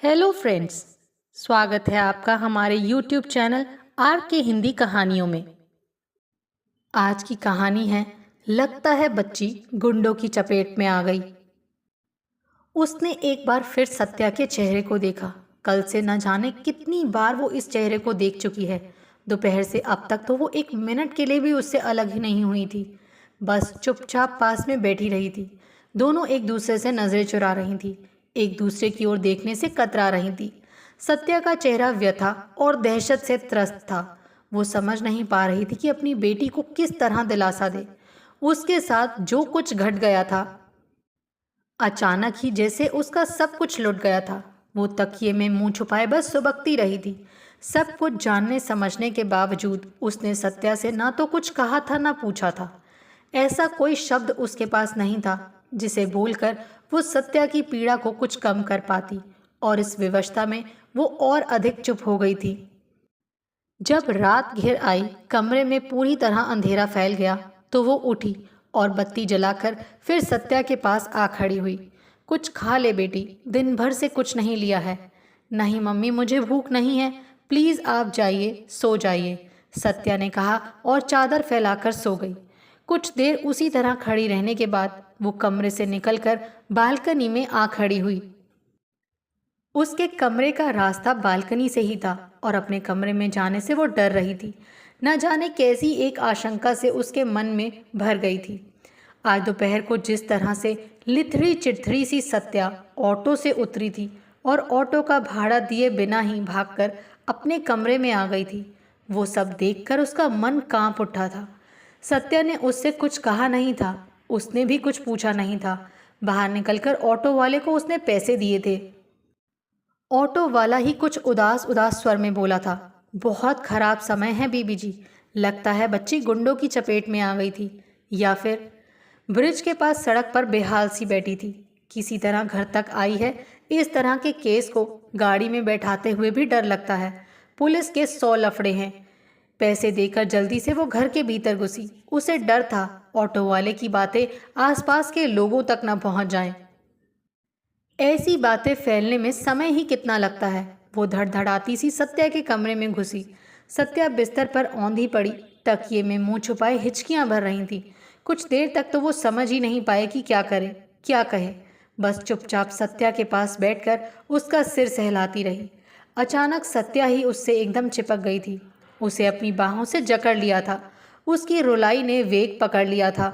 Hello friends. स्वागत है आपका हमारे यूट्यूब चैनल आर के हिंदी कहानियों में। आज की कहानी है लगता है बच्ची गुंडों की चपेट में आ गई। उसने एक बार फिर सत्या के चेहरे को देखा। कल से न जाने कितनी बार वो इस चेहरे को देख चुकी है। दोपहर से अब तक तो वो एक मिनट के लिए भी उससे अलग ही नहीं हुई थी। बस चुपचाप पास में बैठी रही थी। दोनों एक दूसरे से नजरें चुरा रही थी, एक दूसरे की ओर देखने से कतरा रही थी। सत्या का चेहरा व्यथा और दहशत से त्रस्त था। वो समझ नहीं पा रही थी कि अपनी बेटी को किस तरह दिलासा दे। उसके साथ जो कुछ घट गया था, अचानक ही जैसे उसका सब कुछ लुट गया था। वो तकिए में मुंह छुपाए बस सुबकती रही थी। सब कुछ जानने समझने के बावजूद उसने सत्या से ना तो कुछ कहा था ना पूछा था। ऐसा कोई शब्द उसके पास नहीं था जिसे बोलकर वो सत्या की पीड़ा को कुछ कम कर पाती, और इस विवशता में वो और अधिक चुप हो गई थी। जब रात घिर आई, कमरे में पूरी तरह अंधेरा फैल गया, तो वो उठी और बत्ती जलाकर फिर सत्या के पास आ खड़ी हुई। कुछ खा ले बेटी, दिन भर से कुछ नहीं लिया है। नहीं मम्मी, मुझे भूख नहीं है, प्लीज़ आप जाइए, सो जाइए, सत्या ने कहा और चादर फैलाकर सो गई। कुछ देर उसी तरह खड़ी रहने के बाद वो कमरे से निकलकर बालकनी में आ खड़ी हुई। उसके कमरे का रास्ता बालकनी से ही था और अपने कमरे में जाने से वो डर रही थी। न जाने कैसी एक आशंका से उसके मन में भर गई थी। आज दोपहर को जिस तरह से लिथड़ी चिथड़ी सी सत्या ऑटो से उतरी थी और ऑटो का भाड़ा दिए बिना ही भागकर अपने कमरे में आ गई थी, वो सब देखकर उसका मन कांप उठा था। सत्या ने उससे कुछ कहा नहीं था, उसने भी कुछ पूछा नहीं था। बाहर निकलकर ऑटो वाले को उसने पैसे दिए थे। ऑटो वाला ही कुछ उदास उदास स्वर में बोला था, बहुत खराब समय है बीबी जी, लगता है बच्ची गुंडों की चपेट में आ गई थी, या फिर ब्रिज के पास सड़क पर बेहाल सी बैठी थी, किसी तरह घर तक आई है। इस तरह के केस को गाड़ी में बैठाते हुए भी डर लगता है। पुलिस के 100 लफड़े हैं। पैसे देकर जल्दी से वो घर के भीतर घुसी। उसे डर था ऑटो वाले की बातें आसपास के लोगों तक न पहुंच जाएं। ऐसी बातें फैलने में समय ही कितना लगता है। वो धड़धड़ाती सी सत्या के कमरे में घुसी। सत्या बिस्तर पर औंधी पड़ी, तकिए में मुंह छुपाए हिचकियां भर रही थी। कुछ देर तक तो वो समझ ही नहीं पाए कि क्या करे, क्या कहे। बस चुपचाप सत्या के पास बैठकर उसका सिर सहलाती रही। अचानक सत्या ही उससे एकदम चिपक गई थी। उसे अपनी बाहों से जकड़ लिया था। उसकी रुलाई ने वेग पकड़ लिया था।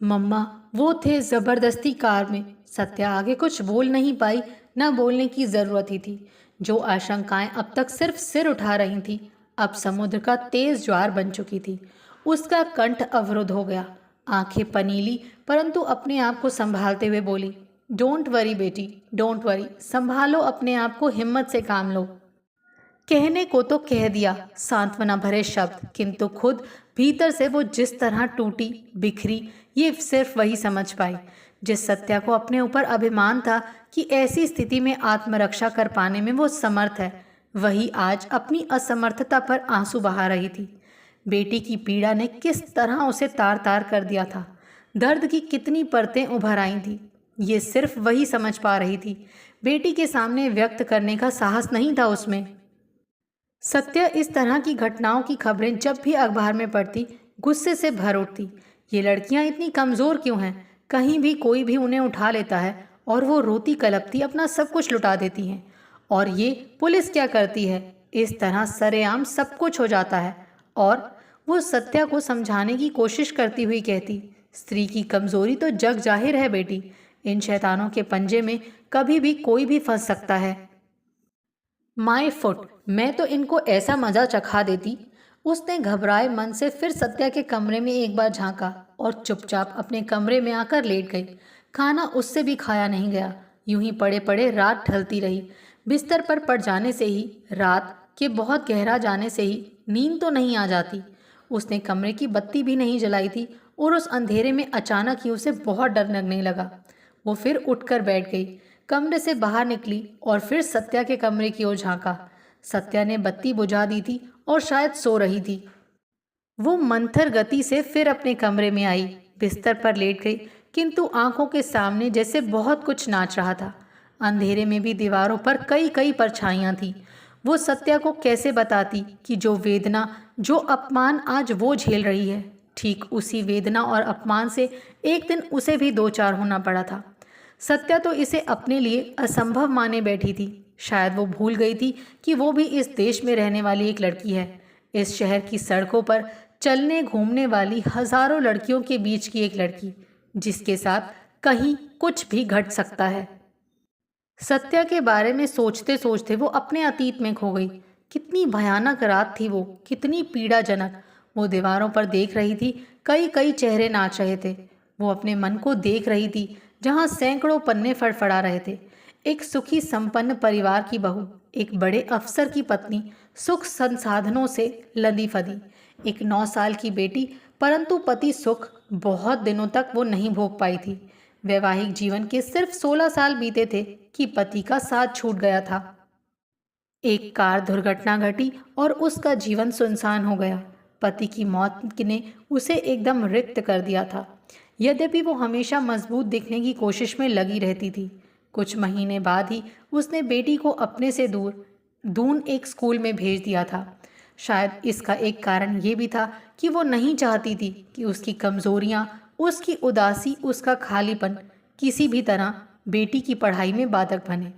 मम्मा, वो थे जबरदस्ती कार में। सत्या आगे कुछ बोल नहीं पाई, न बोलने की जरूरत ही थी। जो आशंकाएं अब तक सिर्फ सिर उठा रही थी, अब समुद्र का तेज ज्वार बन चुकी थी। उसका कंठ अवरुद्ध हो गया, आंखें पनीली, परंतु अपने आप को संभालते हुए बोली, डोंट वरी बेटी, डोंट वरी, संभालो अपने आप को, हिम्मत से काम लो। कहने को तो कह दिया सांत्वना भरे शब्द, किंतु खुद भीतर से वो जिस तरह टूटी बिखरी, ये सिर्फ वही समझ पाई। जिस सत्या को अपने ऊपर अभिमान था कि ऐसी स्थिति में आत्मरक्षा कर पाने में वो समर्थ है, वही आज अपनी असमर्थता पर आंसू बहा रही थी। बेटी की पीड़ा ने किस तरह उसे तार तार कर दिया था, दर्द की कितनी परतें उभर आई थी, ये सिर्फ वही समझ पा रही थी। बेटी के सामने व्यक्त करने का साहस नहीं था उसमें। सत्य इस तरह की घटनाओं की खबरें जब भी अखबार में पढ़ती, गुस्से से भर उठती। ये लड़कियां इतनी कमज़ोर क्यों हैं? कहीं भी कोई भी उन्हें उठा लेता है और वो रोती कलपती अपना सब कुछ लुटा देती हैं। और ये पुलिस क्या करती है? इस तरह सरेआम सब कुछ हो जाता है। और वो सत्या को समझाने की कोशिश करती हुई कहती, स्त्री की कमज़ोरी तो जग जाहिर है बेटी, इन शैतानों के पंजे में कभी भी कोई भी फंस सकता है। माई फुट, मैं तो इनको ऐसा मजा चखा देती। उसने घबराए मन से फिर सत्या के कमरे में एक बार झांका और चुपचाप अपने कमरे में आकर लेट गई। खाना उससे भी खाया नहीं गया। यूं ही पड़े पड़े रात ढलती रही। बिस्तर पर पड़ जाने से ही, रात के बहुत गहरा जाने से ही नींद तो नहीं आ जाती। उसने कमरे की बत्ती भी नहीं जलाई थी और उस अंधेरे में अचानक ही उसे बहुत डर लगने लगा। वो फिर उठकर बैठ गई, कमरे से बाहर निकली और फिर सत्या के कमरे की ओर झांका। सत्या ने बत्ती बुझा दी थी और शायद सो रही थी। वो मंथर गति से फिर अपने कमरे में आई, बिस्तर पर लेट गई, किंतु आंखों के सामने जैसे बहुत कुछ नाच रहा था। अंधेरे में भी दीवारों पर कई कई परछाइयां थी। वो सत्या को कैसे बताती कि जो वेदना, जो अपमान आज वो झेल रही है, ठीक उसी वेदना और अपमान से एक दिन उसे भी दो चार होना पड़ा था। सत्या तो इसे अपने लिए असंभव माने बैठी थी। शायद वो भूल गई थी कि वो भी इस देश में रहने वाली एक लड़की है, इस शहर की सड़कों पर चलने घूमने वाली हजारों लड़कियों के बीच की एक लड़की, जिसके साथ कहीं कुछ भी घट सकता है। सत्या के बारे में सोचते सोचते वो अपने अतीत में खो गई। कितनी भयानक रात थी वो, कितनी पीड़ाजनक। वो दीवारों पर देख रही थी, कई कई चेहरे नाच रहे थे। वो अपने मन को देख रही थी, जहां सैकड़ों पन्ने फड़फड़ा रहे थे। एक सुखी संपन्न परिवार की बहू, एक बड़े अफसर की पत्नी, सुख संसाधनों से लदी फदी, एक 9 साल की बेटी, परंतु पति सुख बहुत दिनों तक वो नहीं भोग पाई थी। वैवाहिक जीवन के सिर्फ 16 साल बीते थे कि पति का साथ छूट गया था। एक कार दुर्घटना घटी और उसका जीवन सुनसान हो गया। पति की मौत ने उसे एकदम रिक्त कर दिया था। यद्यपि वो हमेशा मजबूत दिखने की कोशिश में लगी रहती थी। कुछ महीने बाद ही उसने बेटी को अपने से दूर दून एक स्कूल में भेज दिया था। शायद इसका एक कारण ये भी था कि वो नहीं चाहती थी कि उसकी कमजोरियां, उसकी उदासी, उसका खालीपन किसी भी तरह बेटी की पढ़ाई में बाधक बने।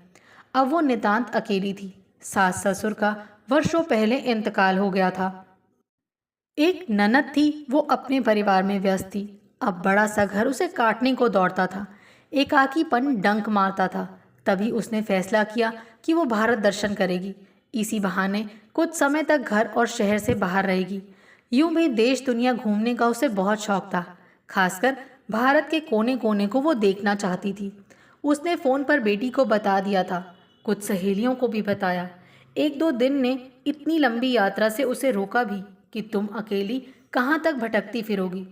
अब वो नितांत अकेली थी। सास ससुर का वर्षों पहले इंतकाल हो गया था। एक ननद थी, वो अपने परिवार में व्यस्त थी। अब बड़ा सा घर उसे काटने को दौड़ता था। एकाकीपन डंक मारता था। तभी उसने फैसला किया कि वो भारत दर्शन करेगी। इसी बहाने कुछ समय तक घर और शहर से बाहर रहेगी। यूं भी देश दुनिया घूमने का उसे बहुत शौक था। खासकर भारत के कोने कोने को वो देखना चाहती थी। उसने फ़ोन पर बेटी को बता दिया था, कुछ सहेलियों को भी बताया। एक दो दिन ने इतनी लंबी यात्रा से उसे रोका भी कि तुम अकेली कहाँ तक भटकती फिरोगी,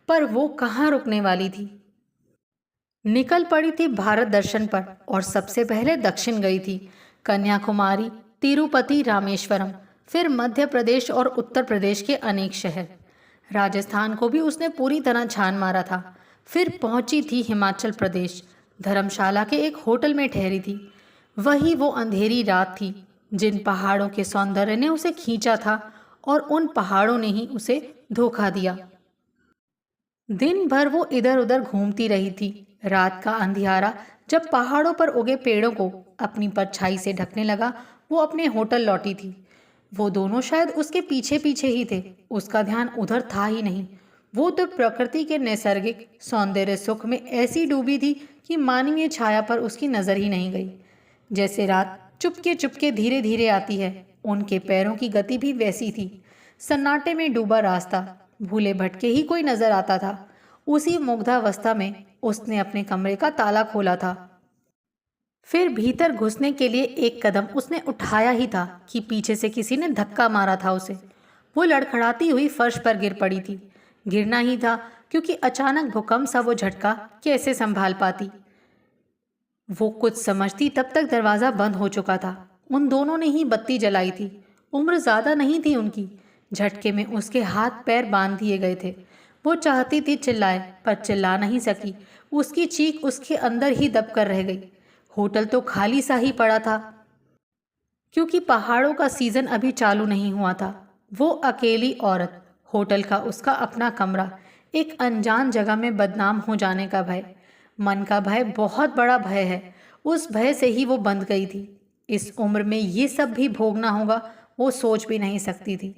पर वो कहाँ रुकने वाली थी। निकल पड़ी थी भारत दर्शन पर और सबसे पहले दक्षिण गई थी। कन्याकुमारी, तिरुपति, रामेश्वरम, फिर मध्य प्रदेश और उत्तर प्रदेश के अनेक शहर। राजस्थान को भी उसने पूरी तरह छान मारा था। फिर पहुंची थी हिमाचल प्रदेश। धर्मशाला के एक होटल में ठहरी थी। वही वो अंधेरी रात थी जिन पहाड़ों के सौंदर्य ने उसे खींचा था और उन पहाड़ों ने ही उसे धोखा दिया। दिन भर वो इधर उधर घूमती रही थी। रात का अंधियारा जब पहाड़ों पर उगे पेड़ों को अपनी परछाई से ढकने लगा, वो अपने होटल लौटी थी। वो दोनों शायद उसके पीछे पीछे ही थे। उसका ध्यान उधर था ही नहीं। वो तो प्रकृति के नैसर्गिक सौंदर्य सुख में ऐसी डूबी थी कि मानवीय छाया पर उसकी नजर ही नहीं गई। जैसे रात चुपके चुपके धीरे धीरे आती है, उनके पैरों की गति भी वैसी थी। सन्नाटे में डूबा रास्ता, भूले भटके ही कोई नजर आता था। उसी मुग्धावस्था में उसने अपने कमरे का ताला खोला था। फिर भीतर घुसने के लिए एक कदम उसने उठाया ही था कि पीछे से किसी ने धक्का मारा था उसे। वो लड़खड़ाती हुई फर्श पर गिर पड़ी थी। गिरना ही था, क्योंकि अचानक भूकंप सा वो झटका कैसे संभाल पाती। वो कुछ समझती तब तक दरवाजा बंद हो चुका था। उन दोनों ने ही बत्ती जलाई थी। उम्र ज्यादा नहीं थी उनकी। झटके में उसके हाथ पैर बांध दिए गए थे। वो चाहती थी चिल्लाए, पर चिल्ला नहीं सकी। उसकी चीख उसके अंदर ही दब कर रह गई। होटल तो खाली सा ही पड़ा था, क्योंकि पहाड़ों का सीजन अभी चालू नहीं हुआ था। वो अकेली औरत, होटल का उसका अपना कमरा, एक अनजान जगह में बदनाम हो जाने का भय। मन का भय बहुत बड़ा भय है। उस भय से ही वो बंध गई थी। इस उम्र में ये सब भी भोगना होगा, वो सोच भी नहीं सकती थी।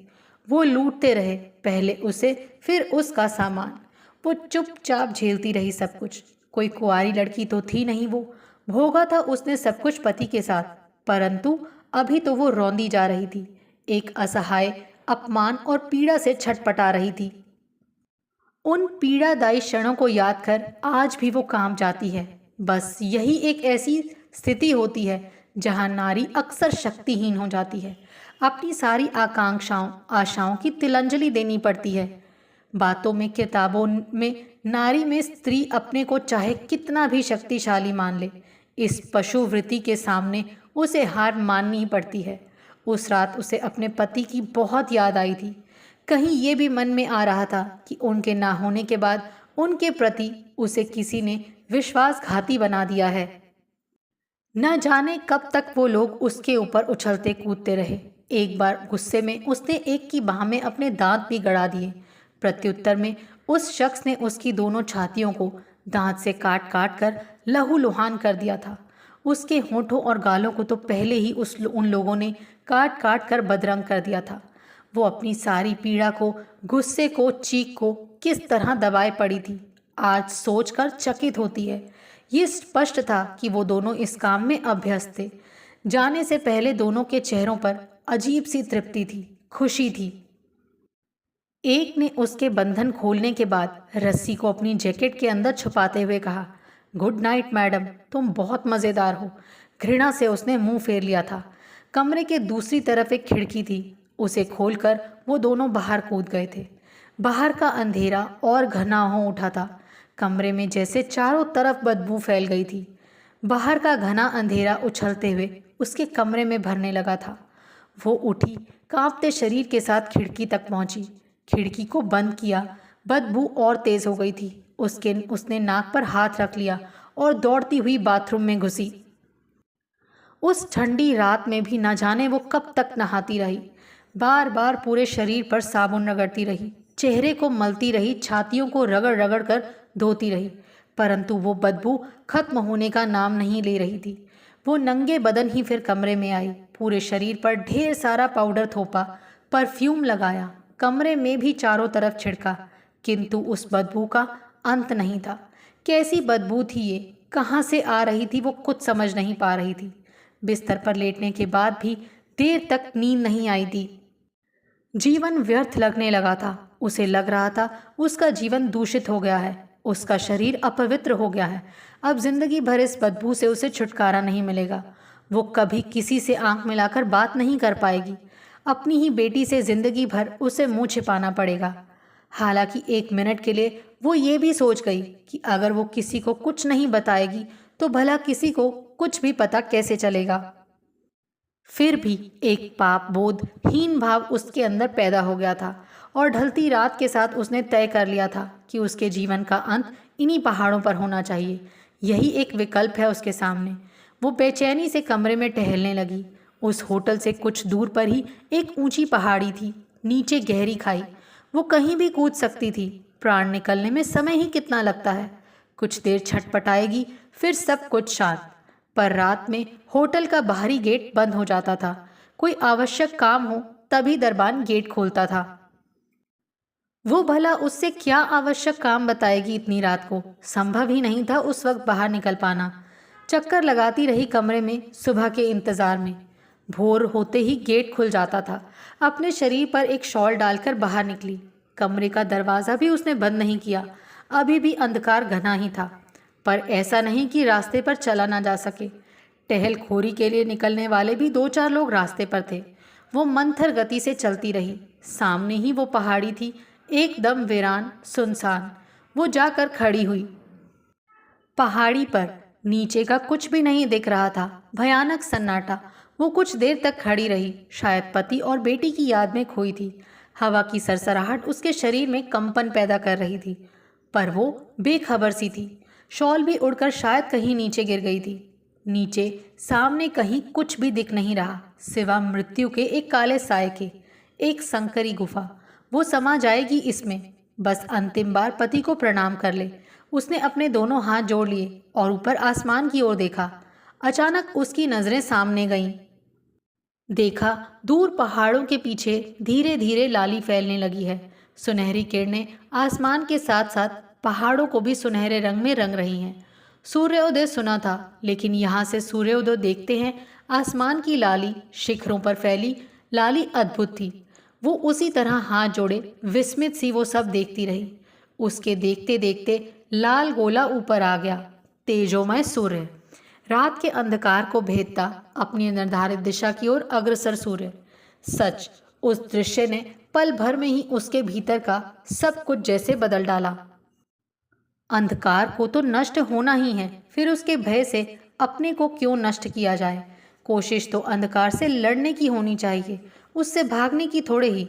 वो लूटते रहे, पहले उसे फिर उसका सामान। वो चुपचाप झेलती रही सब कुछ। कोई कुंवारी लड़की तो थी नहीं वो। भोगा था उसने सब कुछ पति के साथ, परंतु अभी तो वो रौंदी जा रही थी। एक असहाय अपमान और पीड़ा से छटपटा रही थी। उन पीड़ादायी क्षणों को याद कर आज भी वो काम जाती है। बस यही एक ऐसी स्थिति होती है जहां नारी अक्सर शक्तिहीन हो जाती है। अपनी सारी आकांक्षाओं, आशाओं की तिलांजलि देनी पड़ती है। बातों में, किताबों में नारी में स्त्री अपने को चाहे कितना भी शक्तिशाली मान ले, इस पशु वृत्ति के सामने उसे हार माननी ही पड़ती है। उस रात उसे अपने पति की बहुत याद आई थी। कहीं ये भी मन में आ रहा था कि उनके ना होने के बाद उनके प्रति उसे किसी ने विश्वासघाती बना दिया है। न जाने कब तक वो लोग उसके ऊपर उछलते कूदते रहे। एक बार गुस्से में उसने एक की बाह में अपने दांत भी गड़ा दिए। प्रत्युत्तर में उस शख्स ने उसकी दोनों छातियों को दांत से काट काट कर लहूलुहान कर दिया था। उसके होठों और गालों को तो पहले ही उन लोगों ने काट काट कर बदरंग कर दिया था। वो अपनी सारी पीड़ा को, गुस्से को, चीख को किस तरह दबाए पड़ी थी, आज सोचकर चकित होती है। ये स्पष्ट था कि वो दोनों इस काम में अभ्यस्त थे। जाने से पहले दोनों के चेहरों पर अजीब सी तृप्ति थी, खुशी थी। एक ने उसके बंधन खोलने के बाद रस्सी को अपनी जैकेट के अंदर छुपाते हुए कहा, गुड नाइट मैडम, तुम बहुत मज़ेदार हो। घृणा से उसने मुंह फेर लिया था। कमरे के दूसरी तरफ एक खिड़की थी, उसे खोलकर वो दोनों बाहर कूद गए थे। बाहर का अंधेरा और घना हो उठा था। कमरे में जैसे चारों तरफ बदबू फैल गई थी। बाहर का घना अंधेरा उछलते हुए उसके कमरे में भरने लगा था। वो उठी, कांपते शरीर के साथ खिड़की तक पहुंची। खिड़की को बंद किया। बदबू और तेज हो गई थी। उसने नाक पर हाथ रख लिया और दौड़ती हुई बाथरूम में घुसी। उस ठंडी रात में भी न जाने वो कब तक नहाती रही। बार बार पूरे शरीर पर साबुन रगड़ती रही, चेहरे को मलती रही, छातियों को रगड़ रगड़ कर धोती रही, परंतु वो बदबू खत्म होने का नाम नहीं ले रही थी। वो नंगे बदन ही फिर कमरे में आई, पूरे शरीर पर ढेर सारा पाउडर थोपा, परफ्यूम लगाया, कमरे में भी चारों तरफ छिड़का, किंतु उस बदबू का अंत नहीं था। कैसी बदबू थी ये, कहाँ से आ रही थी, वो कुछ समझ नहीं पा रही थी। बिस्तर पर लेटने के बाद भी देर तक नींद नहीं आई थी। जीवन व्यर्थ लगने लगा था। उसे लग रहा था उसका जीवन दूषित हो गया है, उसका शरीर अपवित्र हो गया है। अब जिंदगी भर इस बदबू से उसे छुटकारा नहीं मिलेगा। वो कभी किसी से आंख मिलाकर बात नहीं कर पाएगी। अपनी ही बेटी से जिंदगी भर उसे मुंह छिपाना पड़ेगा। हालांकि एक मिनट के लिए वो ये भी सोच गई कि अगर वो किसी को कुछ नहीं बताएगी तो भला किसी को कुछ भी पता कैसे चलेगा। फिर भी एक पाप बोध हीन भाव उसके अंदर पैदा हो गया था और ढलती रात के साथ उसने तय कर लिया था कि उसके जीवन का अंत इन्हीं पहाड़ों पर होना चाहिए। यही एक विकल्प है उसके सामने। वो बेचैनी से कमरे में टहलने लगी। उस होटल से कुछ दूर पर ही एक ऊंची पहाड़ी थी, नीचे गहरी खाई। वो कहीं भी कूद सकती थी। प्राण निकलने में समय ही कितना लगता है। कुछ देर छटपटाएगी, फिर सब कुछ शांत। पर रात में होटल का बाहरी गेट बंद हो जाता था। कोई आवश्यक काम हो तभी दरबान गेट खोलता था। वो भला उससे क्या आवश्यक काम बताएगी इतनी रात को। संभव ही नहीं था उस वक्त बाहर निकल पाना। चक्कर लगाती रही कमरे में सुबह के इंतजार में। भोर होते ही गेट खुल जाता था। अपने शरीर पर एक शॉल डालकर बाहर निकली। कमरे का दरवाज़ा भी उसने बंद नहीं किया। अभी भी अंधकार घना ही था, पर ऐसा नहीं कि रास्ते पर चला ना जा सके। टहलखोरी के लिए निकलने वाले भी दो चार लोग रास्ते पर थे। वो मंथर गति से चलती रही। सामने ही वो पहाड़ी थी, एकदम वीरान, सुनसान। वो जाकर खड़ी हुई। पहाड़ी पर नीचे का कुछ भी नहीं दिख रहा था, भयानक सन्नाटा। वो कुछ देर तक खड़ी रही, शायद पति और बेटी की याद में खोई थी। हवा की सरसराहट उसके शरीर में कंपन पैदा कर रही थी, पर वो बेखबर सी थी। शॉल भी उड़कर शायद कहीं नीचे गिर गई थी। नीचे सामने कहीं कुछ भी दिख नहीं रहा, सिवा मृत्यु के एक काले साए के। एक संकरी गुफा। वो समा जाएगी इसमें। बस अंतिम बार पति को प्रणाम कर ले। उसने अपने दोनों हाथ जोड़ लिए और ऊपर आसमान की ओर देखा। अचानक उसकी नजरें सामने गईं। देखा, दूर पहाड़ों के पीछे धीरे धीरे लाली फैलने लगी है। सुनहरी किरणें आसमान के साथ साथ पहाड़ों को भी सुनहरे रंग में रंग रही हैं। सूर्योदय सुना था, लेकिन यहाँ से सूर्योदय देखते हैं आसमान की लाली, शिखरों पर फैली लाली अद्भुत थी। वो उसी तरह हाथ जोड़े विस्मित सी वो सब देखती रही। उसके देखते देखते लाल गोला ऊपर आ गया, तेजोमय सूर्य, रात के अंधकार को भेदता अपनी निर्धारित दिशा की ओर अग्रसर सूर्य। सच, उस दृश्य ने पल भर में ही उसके भीतर का सब कुछ जैसे बदल डाला। अंधकार को तो नष्ट होना ही है, फिर उसके भय से अपने को क्यों नष्ट किया जाए। कोशिश तो अंधकार से लड़ने की होनी चाहिए, उससे भागने की थोड़े ही।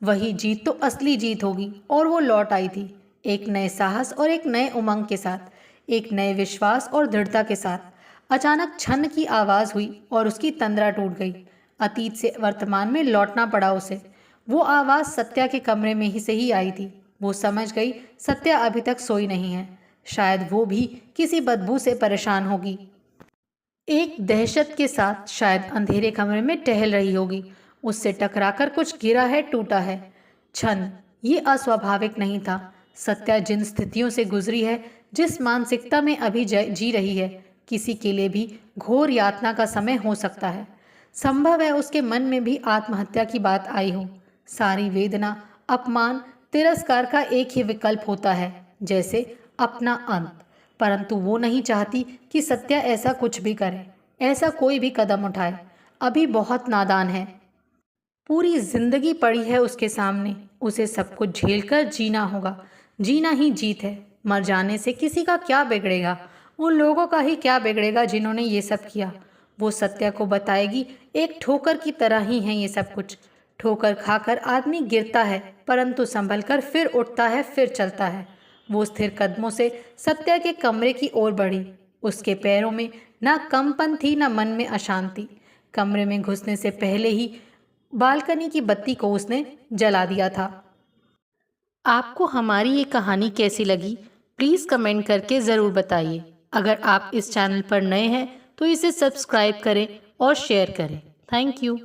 वही जीत तो असली जीत होगी। और वो लौट आई थी, एक नए साहस और एक नए उमंग के साथ, एक नए विश्वास और दृढ़ता के साथ। अचानक छन की आवाज़ हुई और उसकी तंद्रा टूट गई। अतीत से वर्तमान में लौटना पड़ा उसे। वो आवाज़ सत्या के कमरे में ही से ही आई थी। वो समझ गई सत्या अभी तक सोई नहीं है। शायद वो भी किसी बदबू से परेशान होगी। एक दहशत के साथ शायद अंधेरे कमरे में टहल रही होगी। उससे टकराकर कुछ गिरा है, टूटा है। छन, ये अस्वाभाविक नहीं था। सत्या जिन स्थितियों से गुजरी है, जिस मानसिकता में अभी जी रही है, किसी के लिए भी घोर यातना का समय हो सकता है। संभव है उसके मन में भी आत्महत्या की बात आई हो। सारी वेदना, अपमान, तिरस्कार का एक ही विकल्प होता है, जैसे अपना अंत। परंतु वो नहीं चाहती कि सत्या ऐसा कुछ भी करे, ऐसा कोई भी कदम उठाए। अभी बहुत नादान है। पूरी जिंदगी पड़ी है उसके सामने। उसे सब कुछ झेलकर जीना होगा। जीना ही जीत है। मर जाने से किसी का क्या बिगड़ेगा? उन लोगों का ही क्या बिगड़ेगा जिन्होंने ये सब किया। वो सत्या को बताएगी एक ठोकर की तरह ही है ये सब कुछ। ठोकर खाकर आदमी गिरता है, परंतु संभल कर फिर उठता है, फिर चलता है। वो स्थिर कदमों से सत्या के कमरे की ओर बढ़ी। उसके पैरों में ना कंपन थी, ना मन में अशांति। कमरे में घुसने से पहले ही बालकनी की बत्ती को उसने जला दिया था। आपको हमारी ये कहानी कैसी लगी, प्लीज़ कमेंट करके ज़रूर बताइए। अगर आप इस चैनल पर नए हैं तो इसे सब्सक्राइब करें और शेयर करें। Thank you.